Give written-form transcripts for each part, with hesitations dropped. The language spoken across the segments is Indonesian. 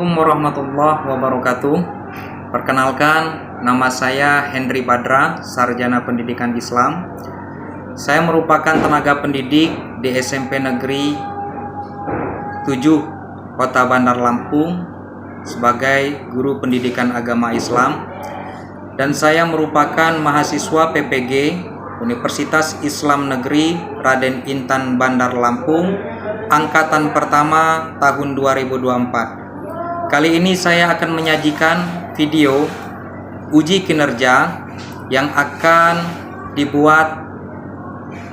Assalamualaikum warahmatullahi wabarakatuh. Perkenalkan, nama saya Hendry Badra, Sarjana Pendidikan Islam. Saya merupakan tenaga pendidik di SMP Negeri 7 Kota Bandar Lampung sebagai guru pendidikan agama Islam. Dan saya merupakan mahasiswa PPG Universitas Islam Negeri Raden Intan Bandar Lampung, angkatan pertama tahun 2024. Kali ini saya akan menyajikan video uji kinerja yang akan dibuat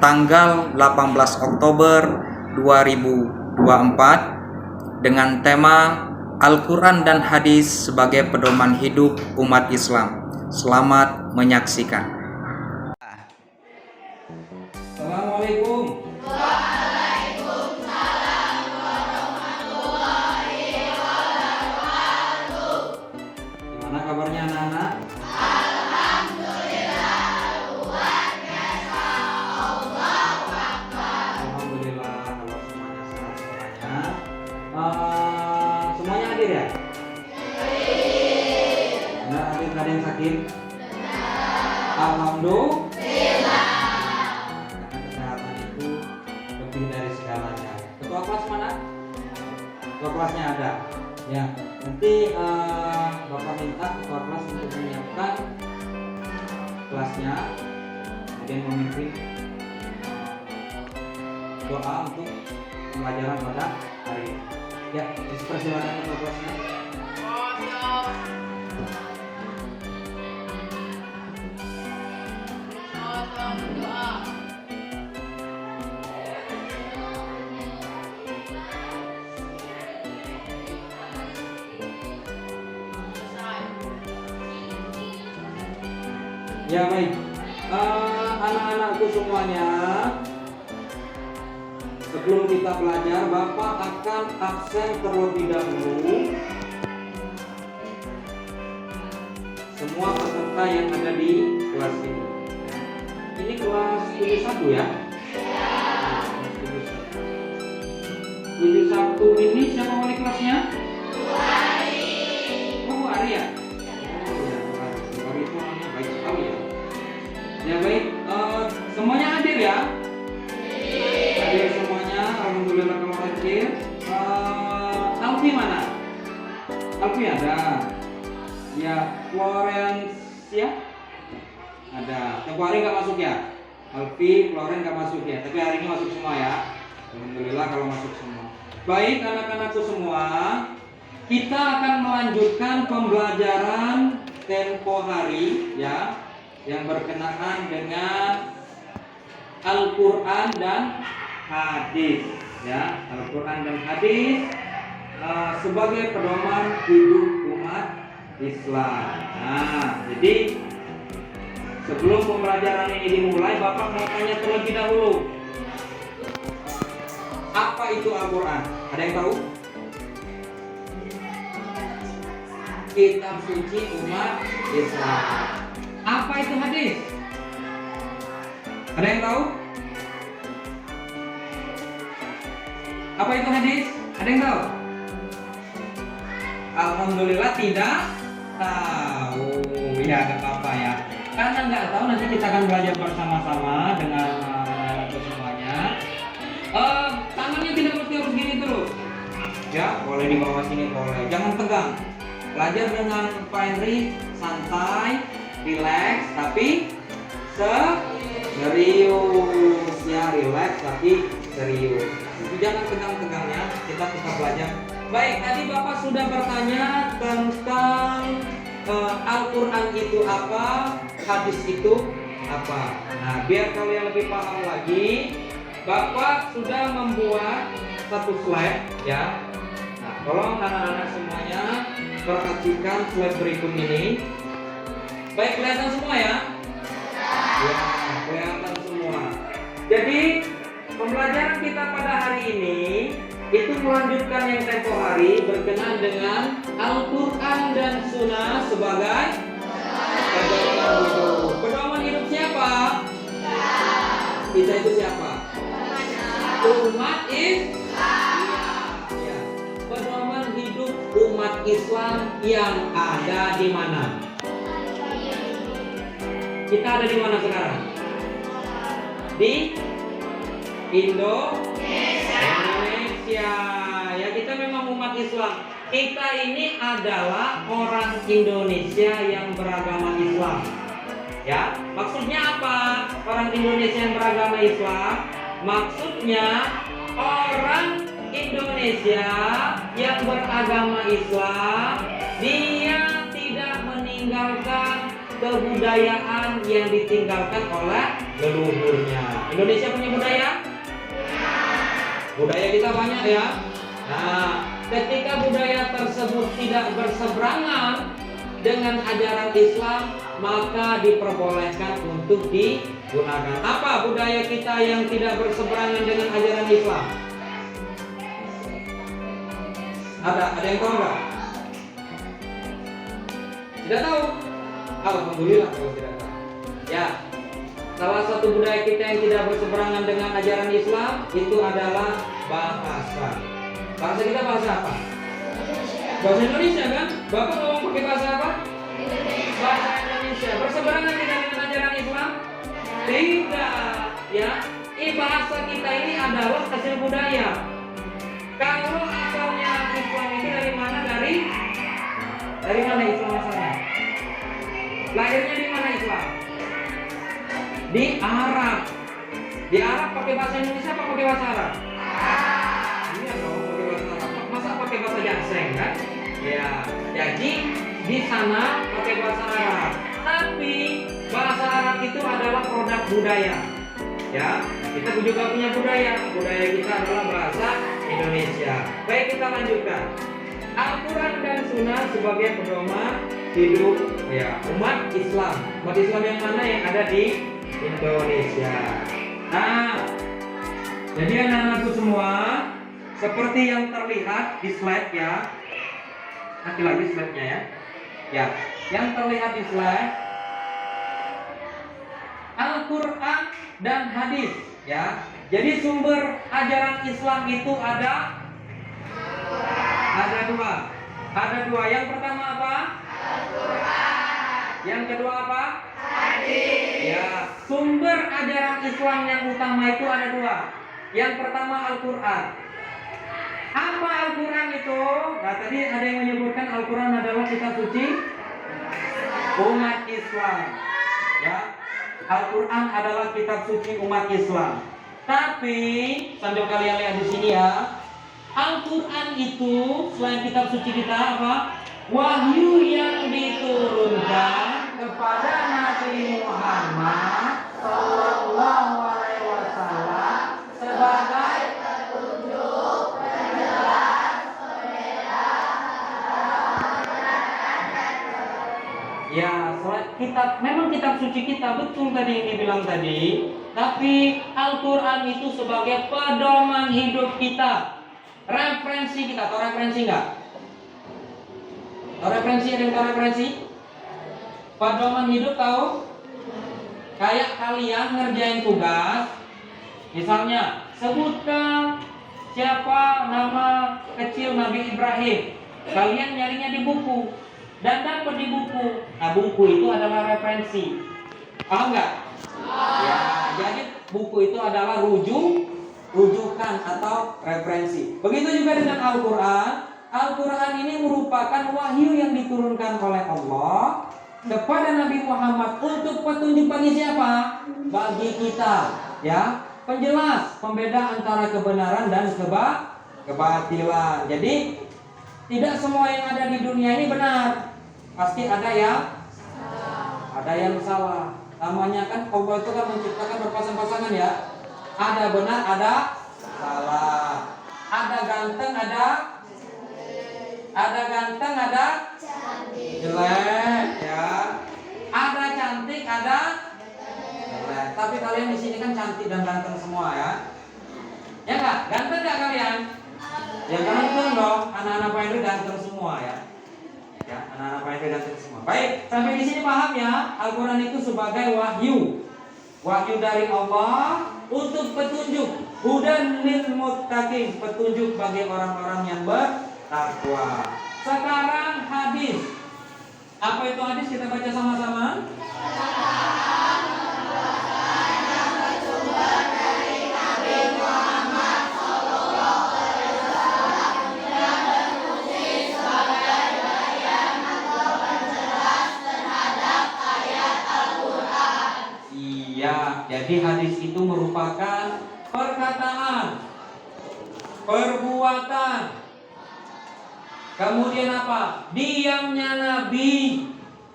tanggal 18 Oktober 2024 dengan tema Al-Quran dan Hadis sebagai pedoman hidup umat Islam. Selamat menyaksikan. Assalamualaikum. Gimana kabarnya anak-anak? Alhamdulillah kalau semuanya sehat semuanya. Semuanya hadir ya? Benar, hadir, ada yang sakit? Alhamdulillah. Karena kesehatan itu lebih dari segalanya. Ketua kelas mana? Ketua kelasnya ada. Ya, nanti Bapak minta ketua kelas untuk menyiapkan kelasnya, kemudian memimpin doa untuk pembelajaran pada hari ini. Ya, persilakan ketua kelasnya. Ya baik, anak-anakku semuanya, sebelum kita belajar, Bapak akan absen terlebih dahulu semua peserta yang ada di kelas ini. Ini kelas 71 ya? 71 ini siapa wali kelasnya? Bu Ari ya? Baik sekali ya. Ya baik, semuanya hadir ya? Hadir semuanya, alhamdulillah kalau hadir. Alfi mana? Alfi ada. Ya, Florencia ada. Tempoh hari nggak masuk ya? Alfi, Floren nggak masuk ya? Tapi hari ini masuk semua ya? Alhamdulillah kalau masuk semua. Baik anak-anakku semua, kita akan melanjutkan pembelajaran tempo hari ya, yang berkenaan dengan Al-Quran dan Hadis ya, Al-Quran dan Hadis sebagai pedoman hidup umat Islam. Nah, jadi sebelum pembelajaran ini dimulai, Bapak mau tanya terlebih dahulu, apa itu Al-Quran? Ada yang tahu? Kitab suci umat Islam. Apa itu hadis? Ada yang tahu? Apa itu hadis? Ada yang tahu? Alhamdulillah tidak tahu. Ya, gak apa-apa ya. Karena nggak tahu, nanti kita akan belajar bersama-sama dengan semuanya. Tangannya tidak mesti harus gini terus. Ya, boleh di bawah sini boleh. Jangan tegang. Belajar dengan Pak Henry, santai, relax, tapi serius ya, relax tapi serius. Jangan tegang-tegang ya, kita tetap belajar. Baik, tadi Bapak sudah bertanya tentang Al-Quran itu apa, hadis itu apa. Nah, biar kalian lebih paham lagi, Bapak sudah membuat satu slide ya. Nah, tolong anak-anak semuanya perhatikan slide berikut ini. Baik, kelihatan semua ya? Ya, kelihatan semua. Jadi pembelajaran kita pada hari ini itu melanjutkan yang tempo hari berkenaan dengan Al-Quran dan Sunnah sebagai pedoman hidup. Pedoman hidup siapa? Kita itu siapa? Umat Islam. Ya. Pedoman hidup umat Islam yang ada di mana? Kita ada di mana sekarang? Di Indonesia. Ya, kita memang umat Islam. Kita ini adalah orang Indonesia yang beragama Islam. Ya, maksudnya apa? Orang Indonesia yang beragama Islam, maksudnya orang Indonesia yang beragama Islam, dia tidak meninggalkan kebudayaan yang ditinggalkan oleh leluhurnya. Indonesia punya budaya? Budaya kita banyak ya. Nah, ketika budaya tersebut tidak berseberangan dengan ajaran Islam, maka diperbolehkan untuk digunakan. Apa budaya kita yang tidak berseberangan dengan ajaran Islam? Ada yang tahu nggak? Tidak tahu? Alhamdulillah kalau tidak tahu. Ya, salah satu budaya kita yang tidak berseberangan dengan ajaran Islam itu adalah bahasa. Bahasa kita bahasa apa? Bahasa Indonesia kan? Bapak ngomong pakai bahasa apa? Bahasa Indonesia. Berseberangan tidak dengan ajaran Islam? Tidak. Ya, bahasa kita ini adalah hasil budaya. Kalau asalnya Islam itu dari mana? Dari mana Islam asalnya? Lahirnya di mana Islam? Di Arab. Di Arab pakai bahasa Indonesia apa pakai bahasa Arab? Iya dong, pakai bahasa Arab. Masa pakai bahasa Jakseng kan? Ya, jadi di sana pakai bahasa Arab. Tapi bahasa Arab itu adalah produk budaya. Ya, kita juga punya budaya. Budaya kita adalah bahasa Indonesia. Baik, kita lanjutkan. Al-Quran dan Sunnah sebagai pedoman hidup ya umat Islam. Umat Islam yang mana yang ada di Indonesia. Nah, jadi anak-anakku semua, seperti yang terlihat di slide ya. Lagi slide-nya ya. Ya, yang terlihat di slide Al-Quran dan hadis ya. Jadi sumber ajaran Islam itu ada dua. Ada dua. Yang pertama apa? Al-Quran. Yang kedua apa? Hadis. Ya, sumber ajaran Islam yang utama itu ada dua. Yang pertama Al-Quran. Apa Al-Quran itu? Nah, tadi ada yang menyebutkan Al-Quran adalah kitab suci umat Islam. Ya, Al-Quran adalah kitab suci umat Islam. Tapi sambil kalian lihat di sini ya, Al-Quran itu selain kitab suci kita apa? Wahyu yang diturunkan kepada Nabi Muhammad Sallallahu Alaihi Wasallam sebagai petunjuk, penjelas, pembeda. Ya, memang kitab suci kita betul tadi yang dibilang tadi, tapi Al-Quran itu sebagai pedoman hidup kita. Referensi kita, tahu referensi nggak? Tahu referensi, ada yang tahu referensi? Pedoman hidup tahu? Kayak kalian ngerjain tugas, misalnya sebutkan siapa nama kecil Nabi Ibrahim. Kalian nyarinya di buku dan dapat di buku. Nah, buku itu adalah referensi. Paham nggak? Ya, jadi buku itu adalah rujukan atau referensi. Begitu juga dengan Al-Quran. Al-Quran ini merupakan wahyu yang diturunkan oleh Allah kepada Nabi Muhammad untuk petunjuk bagi siapa? Bagi kita, ya, penjelas, pembeda antara kebenaran dan kebatilan. Jadi tidak semua yang ada di dunia ini benar. Pasti ada yang salah. Namanya kan Allah itu kan menciptakan berpasang-pasangan ya. Ada benar, ada salah. Ada ganteng, ada jelek, ya. Ada cantik, ada jelek. Tapi kalian di sini kan cantik dan ganteng semua ya. Ya nggak? Ganteng nggak kalian? Ya ganteng dong. Anak-anak Pak Hendri ganteng semua ya. Ya, anak-anak Pak Hendri ganteng semua. Baik, sampai di sini paham ya? Al-Quran itu sebagai wahyu dari Allah untuk petunjuk, hudan lil muttaqin, petunjuk bagi orang-orang yang bertakwa. Sekarang hadis. Apa itu hadis? Kita baca sama-sama. Iya, jadi hadis itu merupakan perkataan, perbuatan, kemudian apa? Diamnya Nabi,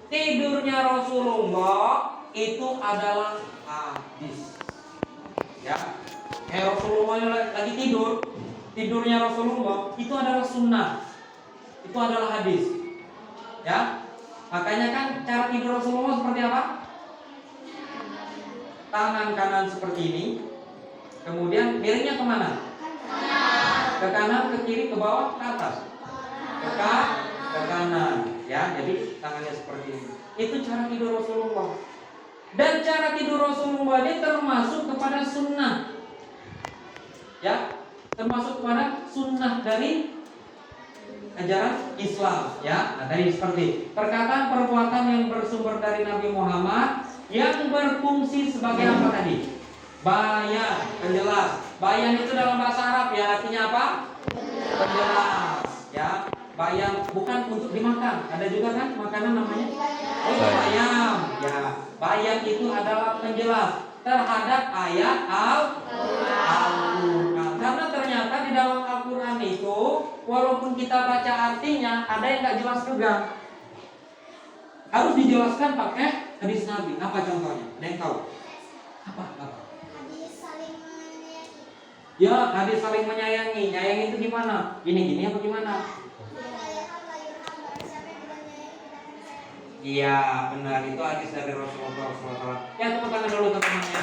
tidurnya Rasulullah, itu adalah hadis. Ya, Rasulullah lagi tidur, tidurnya Rasulullah, itu adalah sunnah, itu adalah hadis. Ya, makanya kan cara tidur Rasulullah seperti apa? Tangan kanan seperti ini, kemudian miringnya kemana? Ke kanan, ke kiri, ke bawah, ke atas, ke kanan. Ya, jadi tangannya seperti ini. Itu cara tidur Rasulullah. Dan cara tidur Rasulullah ini termasuk kepada sunnah. Ya, termasuk kepada sunnah dari ajaran Islam. Ya, nah, tadi seperti perkataan perbuatan yang bersumber dari Nabi Muhammad, yang berfungsi sebagai apa tadi? Bayan, penjelas. Bayan itu dalam bahasa Arab ya artinya apa? Penjelas. Ya, bayan bukan untuk dimakan. Ada juga kan makanan namanya? Oh, bayam. Ya, bayan itu adalah penjelas terhadap ayat Al-Quran. Karena ternyata di dalam Al-Quran itu, walaupun kita baca artinya, ada yang nggak jelas juga. Harus dijelaskan pakai hadis Nabi. Apa contohnya? Ada yang tahu? Apa? Hadis saling menyayangi. Ya, hadis saling menyayangi. Nyayangi itu gimana? Gini apa gimana? Iya, benar. Itu hadis dari Rasulullah SAW. Ya, tepuk tangan dulu teman-temannya.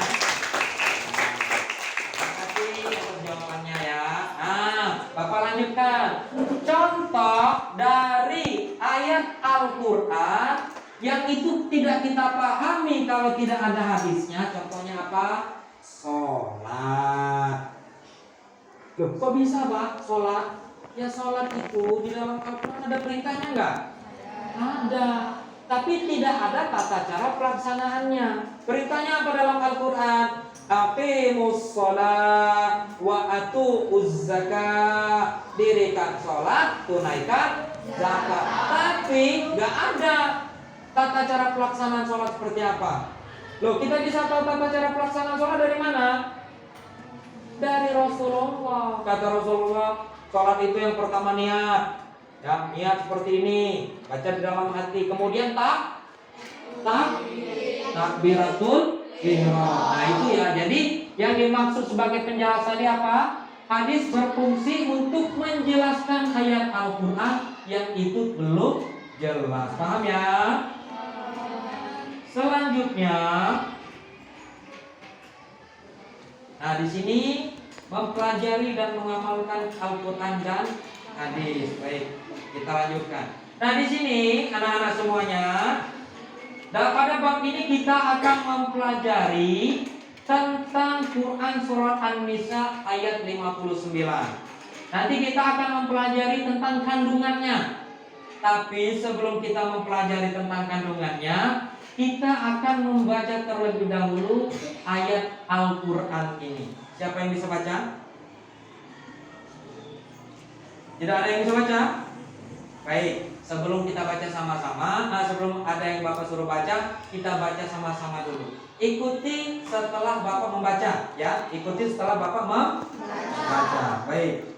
Terima kasih atas jawabannya ya. Nah, Bapak lanjutkan. Contoh dari ayat Al-Quran yang itu tidak kita pahami kalau tidak ada hadisnya. Contohnya apa? Sholat. Loh, kok bisa Pak? Sholat? Ya sholat itu di dalam Al-Quran ada perintahnya enggak? Ada. Tapi tidak ada tata cara pelaksanaannya. Perintahnya apa dalam Al-Quran? Aqimus sholat wa atu'uz zakah. Dirikan sholat, tunaikan zakat. Tapi nggak ada tata cara pelaksanaan sholat seperti apa. Loh, kita bisa tahu tata cara pelaksanaan sholat dari mana? Dari Rasulullah. Kata Rasulullah, sholat itu yang pertama niat. Ya, niat seperti ini, baca di dalam hati. Kemudian takbiratul ihram. Nah, itu ya. Jadi yang dimaksud sebagai penjelasan ini apa? Hadis berfungsi untuk menjelaskan ayat Al-Quran yang itu belum jelas. Paham ya? Selanjutnya, nah di sini mempelajari dan mengamalkan Al-Quran dan hadis. Baik, kita lanjutkan. Nah di sini anak-anak semuanya, pada bab ini kita akan mempelajari tentang Quran surat An-Nisa ayat 59. Nanti kita akan mempelajari tentang kandungannya. Tapi sebelum kita mempelajari tentang kandungannya, kita akan membaca terlebih dahulu ayat Al-Quran ini. Siapa yang bisa baca? Tidak ada yang bisa baca? Baik, sebelum kita baca sama-sama, sebelum ada yang Bapak suruh baca, kita baca sama-sama dulu. Ikuti setelah Bapak membaca, ya. Ikuti setelah Bapak membaca. Baik.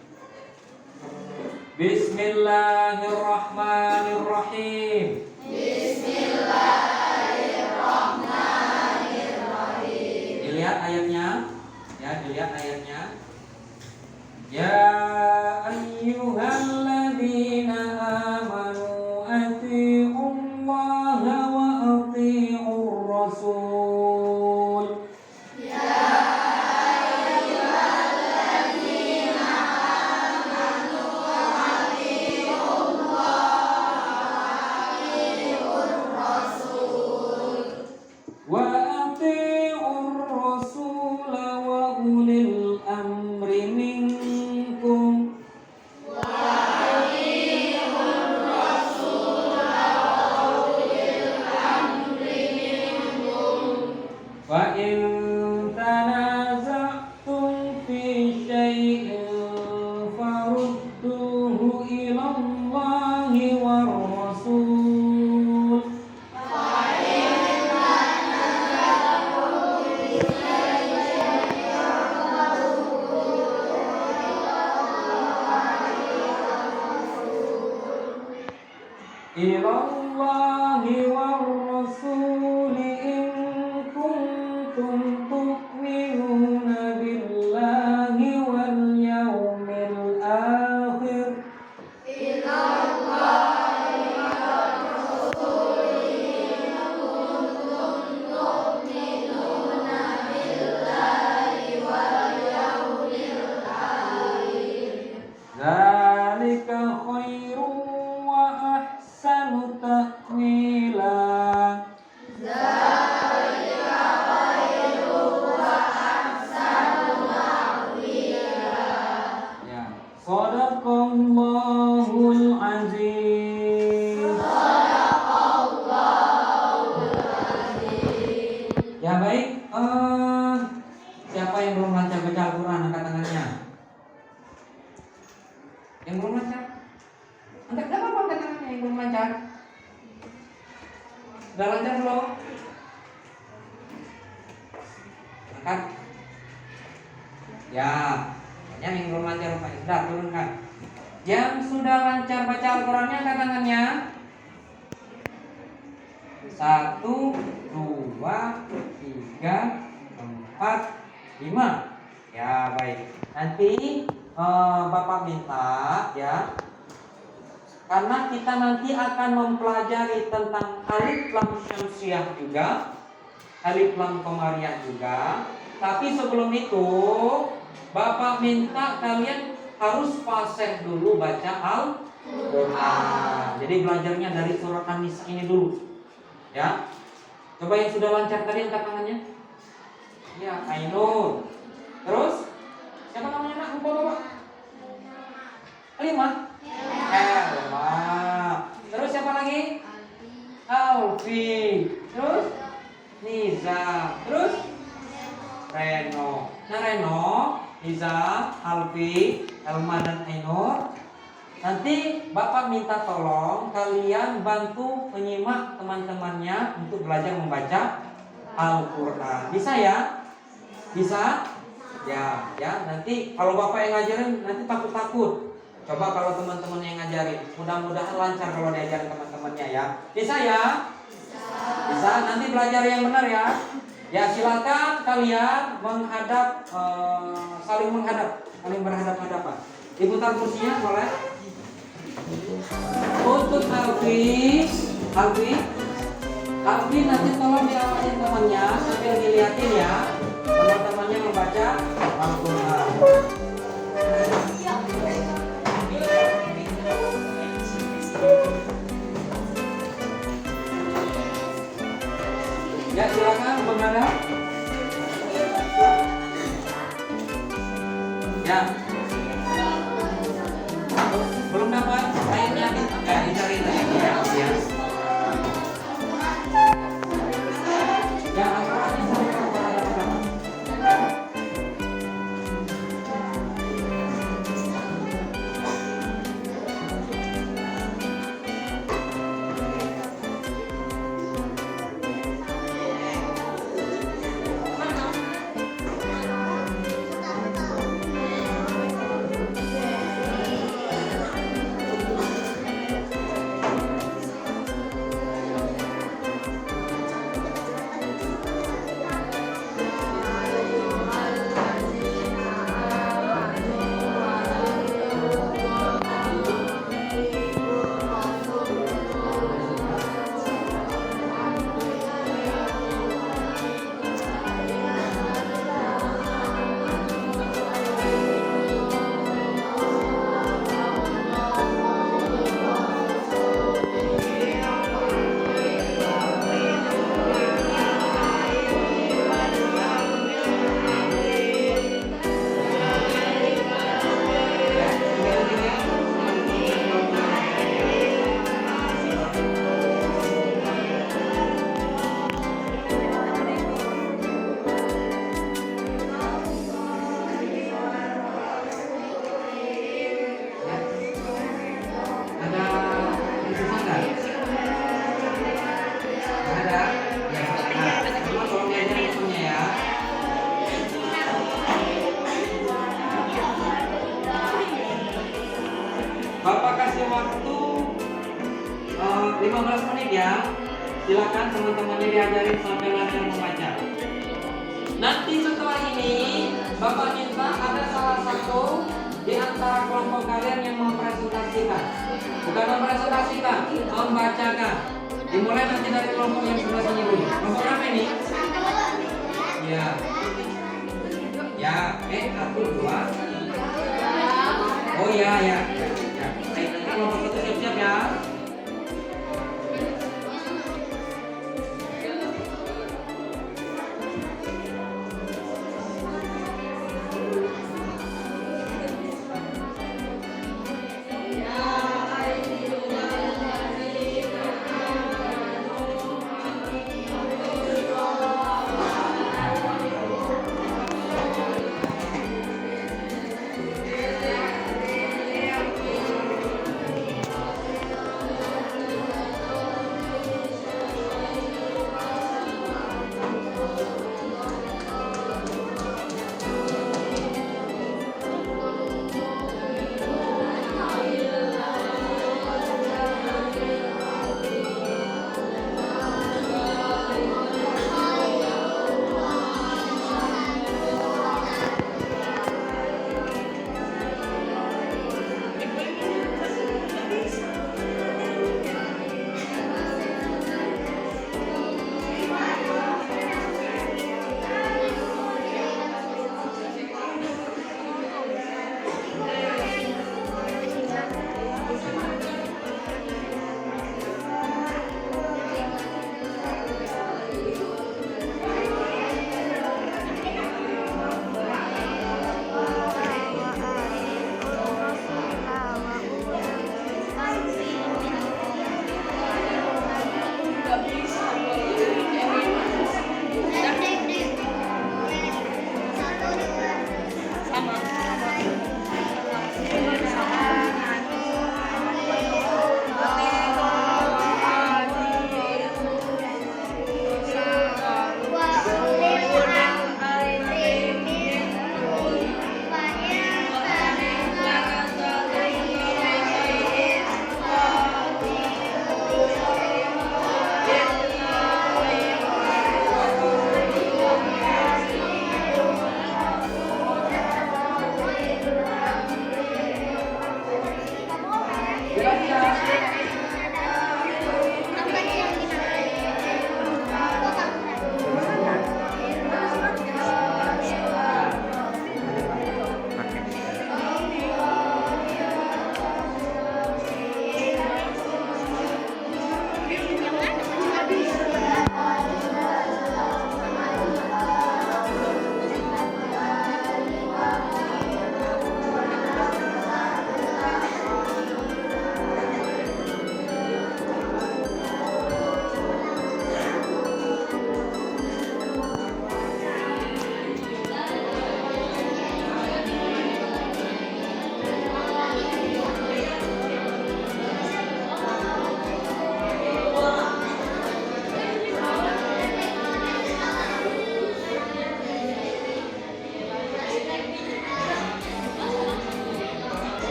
Bismillahirrahmanirrahim. Bismillahirrahmanirrahim. Dilihat ayatnya, ya, dilihat ayatnya. Ya ayyuhalladzina amanu atii'ullaha wa atii'ur rasul. Ya ayyuhalladzina amanu atii'ullaha wa atii'ur rasul. Wa atii'ur rasul wa ulil amri minkum ilallahi war rasuli in kuntum tu'minuna billahi wal yawmil akhir. Dzalika khairum wa ahsanu ta'wila. Ya, Shadaqallahul azim. Ya baik, siapa yang belum lancar baca Al-Quran angkat tangannya. Yang belum lancar, angkat gak apa-apa angkat tangannya yang belum lancar. Udah lancar belum? Angkat. Ya, yang belum lancar Pak. Sudah turunkan. Yang sudah lancar baca Al-Qurannya angkat tangannya. 1, 2, 3, 4, 5. Ya baik. Nanti Bapak minta ya, karena kita nanti akan mempelajari tentang alif lam syamsiah juga, alif lam qamariyah juga. Tapi sebelum itu Bapak minta kalian harus fasih dulu baca Al-Quran. Jadi belajarnya dari surat An-Nisa ini dulu. Ya. Coba yang sudah lancar tadi angkat tangannya. Ya, Ainun. Terus siapa namanya nak? Lupa Bapak. Elma. Elma. Terus siapa lagi? Alfi. Terus Niza. Terus Reno. Nah Reno, Niza, Alfi, Elma dan Ainur. Nanti Bapak minta tolong kalian bantu menyimak teman-temannya untuk belajar membaca Al-Quran. Bisa ya? Bisa? Ya, ya. Nanti kalau Bapak yang ngajarin nanti takut-takut. Coba kalau teman-teman yang ngajarin, mudah-mudahan lancar kalau diajarin teman-temannya ya. Bisa ya? Bisa. Nanti belajar yang benar ya. Ya silakan kalian menghadap, saling menghadap, saling berhadap-hadapan. Diputar kursinya boleh. Untuk Alfi nanti tolong diawasin temannya sambil dilihatin ya teman-temannya membaca Al-Quran. Ya silakan menghadap. Ya. Belum dapat airnya ya dicari lagi ya. Ya Al-Qurannya sampai berhadapan. 15 menit ya. Silakan teman-temannya diajarin sampai lancar membaca. Nanti setelah ini Bapak minta ada salah satu di antara kelompok kalian yang mempresentasikan. Bukan mempresentasikan, membacakan. Dimulai nanti dari kelompok yang sebelah sini dulu. Kelompok apa ini? Ya. Ya, 1, 2. Oh ya, ya. Baik, nanti kelompok satu siap-siap ya.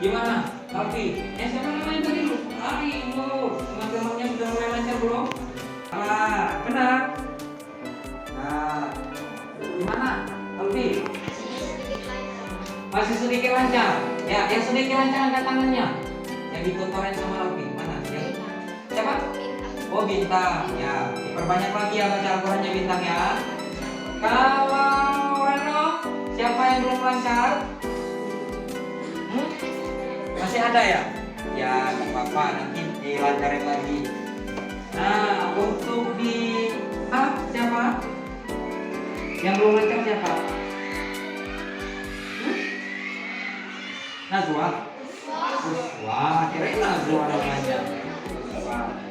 Gimana? Tapi siapa namanya tadi lu? Ari, teman-temannya sudah mulai lancar belum? Benar. Nah, sedikit lancar. Ya, yang sedikit lancar angkat tangannya. Yang dikotorin sama Alfi. Mana? Yang siapa? Oh, Bintang. Ya, diperbanyak lagi ya baca Al-Qur'annya Bintang ya. Kalau Reno, siapa yang belum lancar? Masih ada ya? Ya, nggak apa-apa, nanti dilancarin lagi. Nah, untuk di siapa? Yang belum lancar siapa? Najwa. Wah, akhirnya Najwa yang lancar.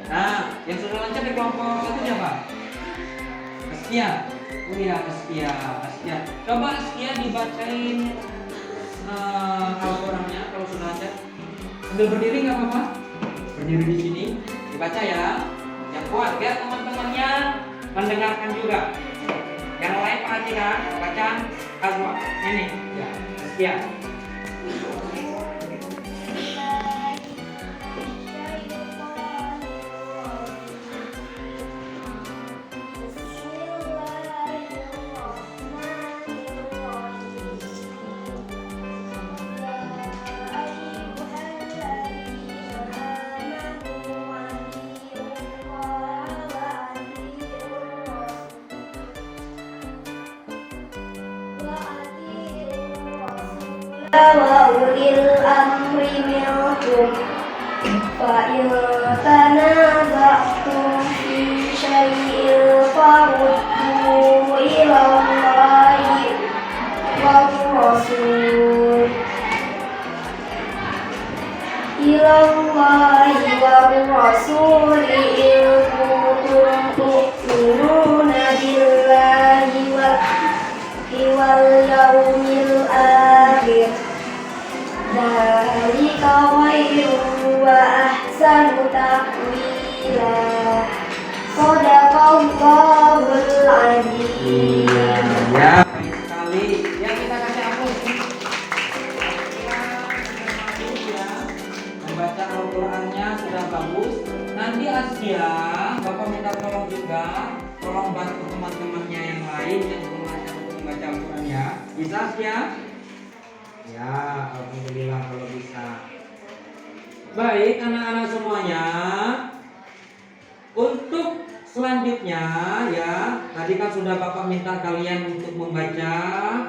Nah, yang sudah lancar di kelompok itu siapa? Askia. Oh iya, Askia. Coba Askia dibacain Al-Qur'annya kalau sudah lancar. Sambil berdiri nggak apa-apa. Berdiri di sini, dibaca ya. Yang kuat biar teman-temannya mendengarkan juga. Yang lain perhatikan bacaan Azwa. Ini ya, Askia. وأولي الأمر منكم فإن تنازعتم في شيء فردوه إلى الله والرسول إن كنتم تؤمنون بالله واليوم الآخر ذلك خير وأحسن تأويلا صدق الله العظيم. Ya, baik sekali. Ya, kita kasih aplaus. Ya, membaca Al-Qur'annya sudah bagus. Nanti Askia, Bapak minta tolong juga, tolong bantu teman-temannya yang lain yang belum lancar untuk membaca Al-Qur'an ya. Bisa Askia? Ya, alhamdulillah kalau bisa. Baik, anak-anak semuanya. Untuk selanjutnya ya, tadi kan sudah Bapak minta kalian untuk membaca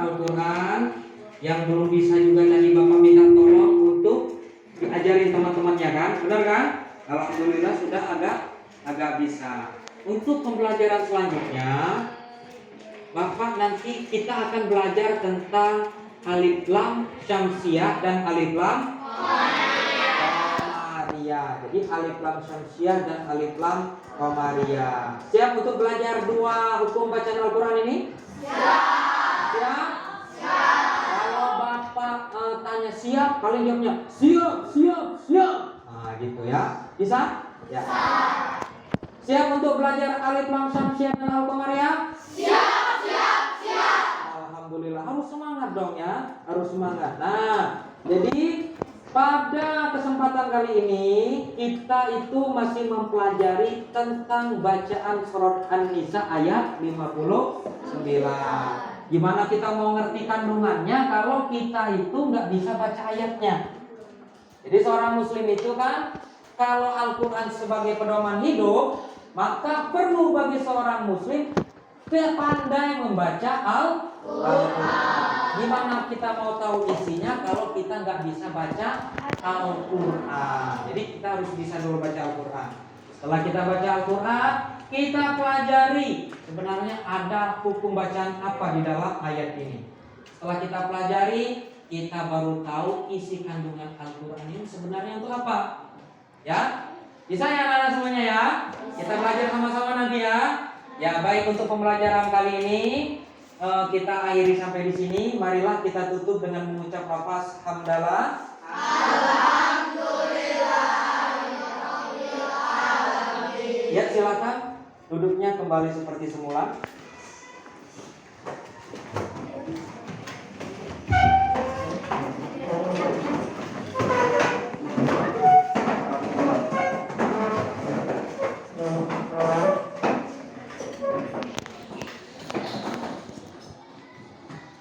Al-Qur'an. Yang belum bisa juga tadi Bapak minta tolong untuk diajarin teman-temannya kan? Benar kan? Alhamdulillah sudah agak bisa. Untuk pembelajaran selanjutnya, Bapak nanti kita akan belajar tentang alif lam syamsiah dan alif lam qamariyah. Jadi alif lam syamsiah dan alif lam qamariyah. Siap untuk belajar dua hukum bacaan Al-Qur'an ini? Siap. Kalau Bapak tanya siap, kalian jawabnya siap. Nah, gitu ya. Bisa? Ya. Siap untuk belajar alif lam syamsiah dan alif qamariyah? Alhamdulillah, harus semangat dong ya, harus semangat. Nah, jadi pada kesempatan kali ini kita itu masih mempelajari tentang bacaan surat An-Nisa ayat 59. Gimana kita mau ngerti kandungannya kalau kita itu nggak bisa baca ayatnya? Jadi seorang muslim itu kan kalau Al-Quran sebagai pedoman hidup, maka perlu bagi seorang muslim pandai membaca Al-Quran. Gimana kita mau tahu isinya kalau kita nggak bisa baca Al-Quran? Jadi kita harus bisa dulu baca Al-Quran. Setelah kita baca Al-Quran, kita pelajari sebenarnya ada hukum bacaan apa di dalam ayat ini. Setelah kita pelajari, kita baru tahu isi kandungan Al-Quran ini sebenarnya untuk apa. Ya, bisa ya anak-anak semuanya ya. Kita belajar sama-sama nanti ya. Ya, baik, untuk pembelajaran kali ini kita akhiri sampai di sini. Marilah kita tutup dengan mengucap lafaz hamdalah. Alhamdulillah. Ya, silakan duduknya kembali seperti semula.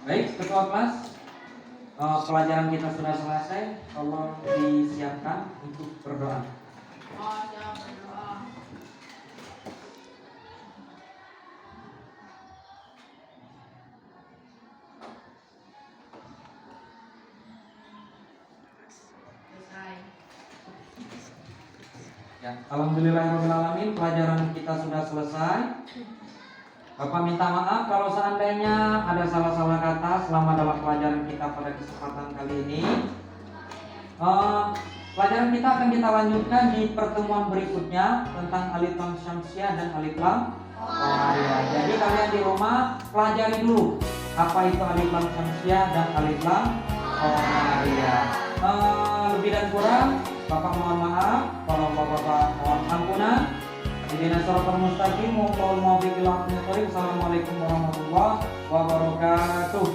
Baik, ketua kelas, pelajaran kita sudah selesai. Tolong disiapkan untuk berdoa. Siap berdoa. Selesai. Ya, alhamdulillahirobbilalamin, pelajaran kita sudah selesai. Bapak minta maaf kalau seandainya ada salah-salah kata selama dalam pelajaran kita pada kesempatan kali ini. Pelajaran kita akan kita lanjutkan di pertemuan berikutnya tentang alif lam syamsiah dan alif lam qamariyah. Jadi kalian di rumah pelajari dulu apa itu alif lam syamsiah dan alif lam qamariyah. Lebih dan kurang Bapak mohon maaf, kalau Bapak mohon ampunan. Ihdinas siratal mustaqim, wal muwaffiq ila aqwamit thoriq. Assalamualaikum warahmatullahi wabarakatuh.